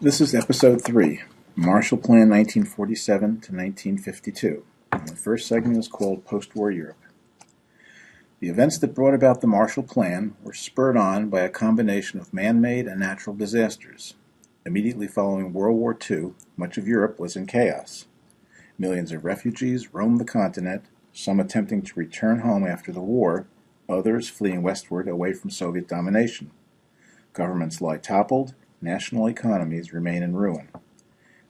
This is Episode 3, Marshall Plan 1947 to 1952. And the first segment is called Post-War Europe. The events that brought about the Marshall Plan were spurred on by a combination of man-made and natural disasters. Immediately following World War II, much of Europe was in chaos. Millions of refugees roamed the continent, some attempting to return home after the war, others fleeing westward away from Soviet domination. Governments lie toppled, national economies remain in ruin.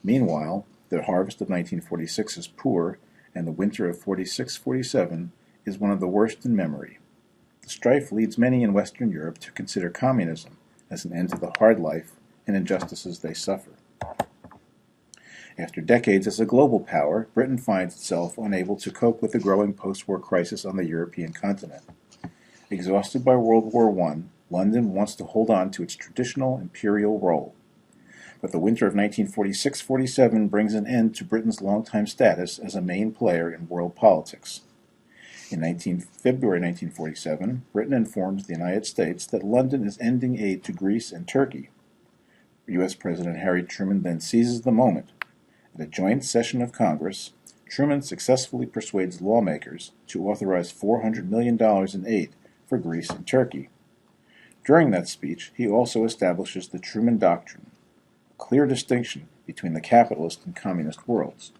Meanwhile, the harvest of 1946 is poor, and the winter of 46-47 is one of the worst in memory. The strife leads many in Western Europe to consider communism as an end to the hard life and injustices they suffer. After decades as a global power, Britain finds itself unable to cope with the growing post-war crisis on the European continent. Exhausted by World War I, London wants to hold on to its traditional imperial role. But the winter of 1946-47 brings an end to Britain's longtime status as a main player in world politics. In February 1947, Britain informs the United States that London is ending aid to Greece and Turkey. U.S. President Harry Truman then seizes the moment. At a joint session of Congress, Truman successfully persuades lawmakers to authorize $400 million in aid for Greece and Turkey. During that speech, he also establishes the Truman Doctrine, a clear distinction between the capitalist and communist worlds.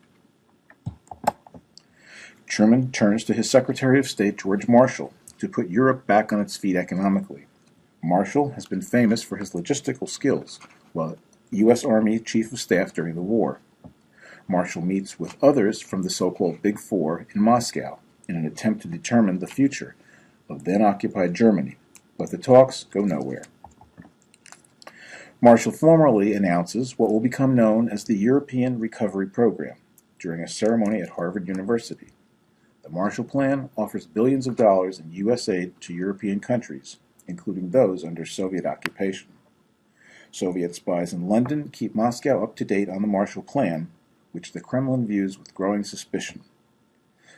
Truman turns to his Secretary of State, George Marshall, to put Europe back on its feet economically. Marshall has been famous for his logistical skills while U.S. Army Chief of Staff during the war. Marshall meets with others from the so-called Big Four in Moscow in an attempt to determine the future of then-occupied Germany. But the talks go nowhere. Marshall formally announces what will become known as the European Recovery Program during a ceremony at Harvard University. The Marshall Plan offers billions of dollars in U.S. aid to European countries, including those under Soviet occupation. Soviet spies in London keep Moscow up to date on the Marshall Plan, which the Kremlin views with growing suspicion.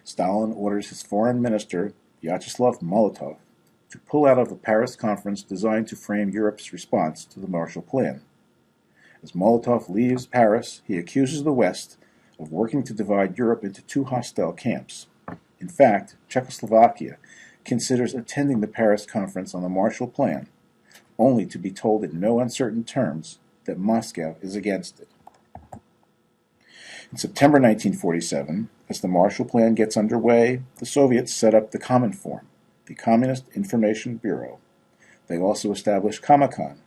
Stalin orders his foreign minister, Vyacheslav Molotov, to pull out of a Paris conference designed to frame Europe's response to the Marshall Plan. As Molotov leaves Paris, he accuses the West of working to divide Europe into two hostile camps. In fact, Czechoslovakia considers attending the Paris conference on the Marshall Plan, only to be told in no uncertain terms that Moscow is against it. In September 1947, as the Marshall Plan gets underway, the Soviets set up the Cominform, the Communist Information Bureau. They also established Comecon,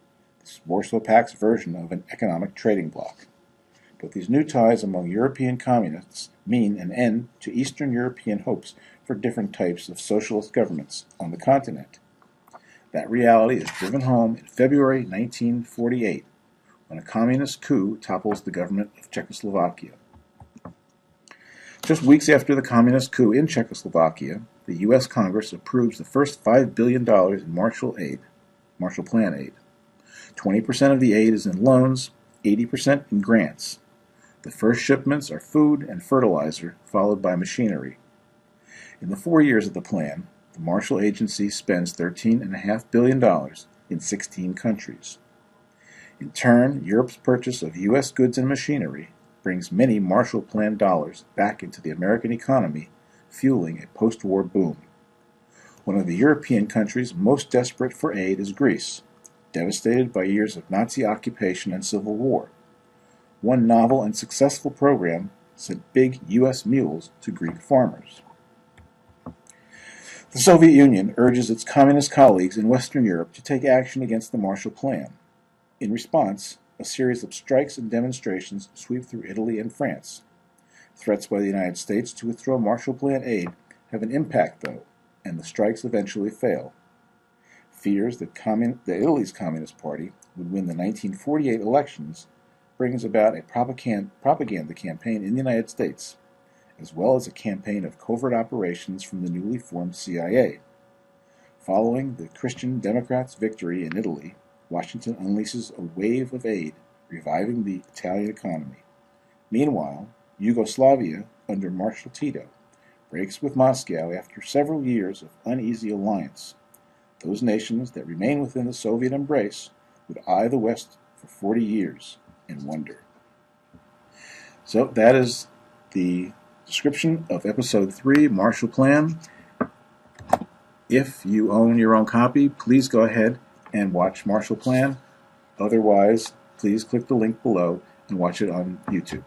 the Warsaw Pact's version of an economic trading bloc. But these new ties among European communists mean an end to Eastern European hopes for different types of socialist governments on the continent. That reality is driven home in February 1948, when a communist coup topples the government of Czechoslovakia. Just weeks after the communist coup in Czechoslovakia, the U.S. Congress approves the first $5 billion in Marshall Plan aid. 20% of the aid is in loans, 80% in grants. The first shipments are food and fertilizer, followed by machinery. In the 4 years of the plan, the Marshall Agency spends $13.5 billion in 16 countries. In turn, Europe's purchase of U.S. goods and machinery brings many Marshall Plan dollars back into the American economy, fueling a post-war boom. One of the European countries most desperate for aid is Greece, devastated by years of Nazi occupation and civil war. One novel and successful program sent big U.S. mules to Greek farmers. The Soviet Union urges its communist colleagues in Western Europe to take action against the Marshall Plan. In response, a series of strikes and demonstrations sweep through Italy and France. Threats by the United States to withdraw Marshall Plan aid have an impact, though, and the strikes eventually fail. Fears that Italy's Communist Party would win the 1948 elections brings about a propaganda campaign in the United States, as well as a campaign of covert operations from the newly formed CIA. Following the Christian Democrats' victory in Italy, Washington unleashes a wave of aid, reviving the Italian economy. Meanwhile, Yugoslavia, under Marshal Tito, breaks with Moscow after several years of uneasy alliance. Those nations that remain within the Soviet embrace would eye the West for 40 years. and wonder. So that is the description of Episode 3, Marshall Plan. If you own your own copy, please go ahead and watch Marshall Plan. Otherwise, please click the link below and watch it on YouTube.